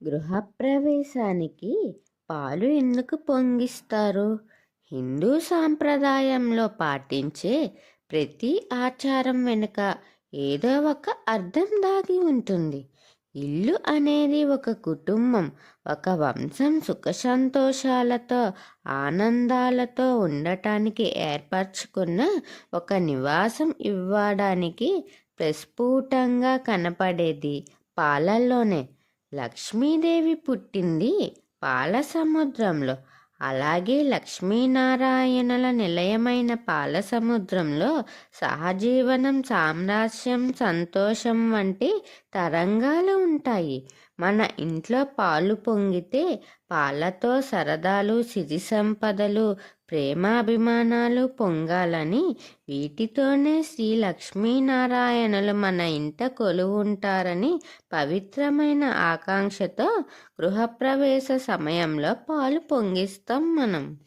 గృహప్రవేశానికి పాలు ఎందుకు పొంగిస్తారు? హిందూ సాంప్రదాయంలో పాటించే ప్రతి ఆచారం వెనుక ఏదో ఒక అర్థం దాగి ఉంటుంది. ఇల్లు అనేది ఒక కుటుంబం, ఒక వంశం సుఖ సంతోషాలతో, ఆనందాలతో ఉండటానికి ఏర్పరచుకున్న ఒక నివాసం. ఇవ్వడానికి ప్రస్ఫుటంగా కనపడేది పాలల్లోనే. లక్ష్మీదేవి పుట్టింది పాల సముద్రంలో. అలాగే లక్ష్మీనారాయణల నిలయమైన పాల సముద్రంలో సహజీవనం, సామరస్యం, సంతోషం వంటి తరంగాలు ఉంటాయి. మన ఇంట్లో పాలు పొంగితే పాలతో సరదాలు, సిరి సంపదలు, ప్రేమాభిమానాలు పొంగాలని, వీటితోనే శ్రీ లక్ష్మీనారాయణలు మన ఇంట కొలువుంటారని పవిత్రమైన ఆకాంక్షతో గృహప్రవేశ సమయంలో పాలు పొంగిస్తాం మనం.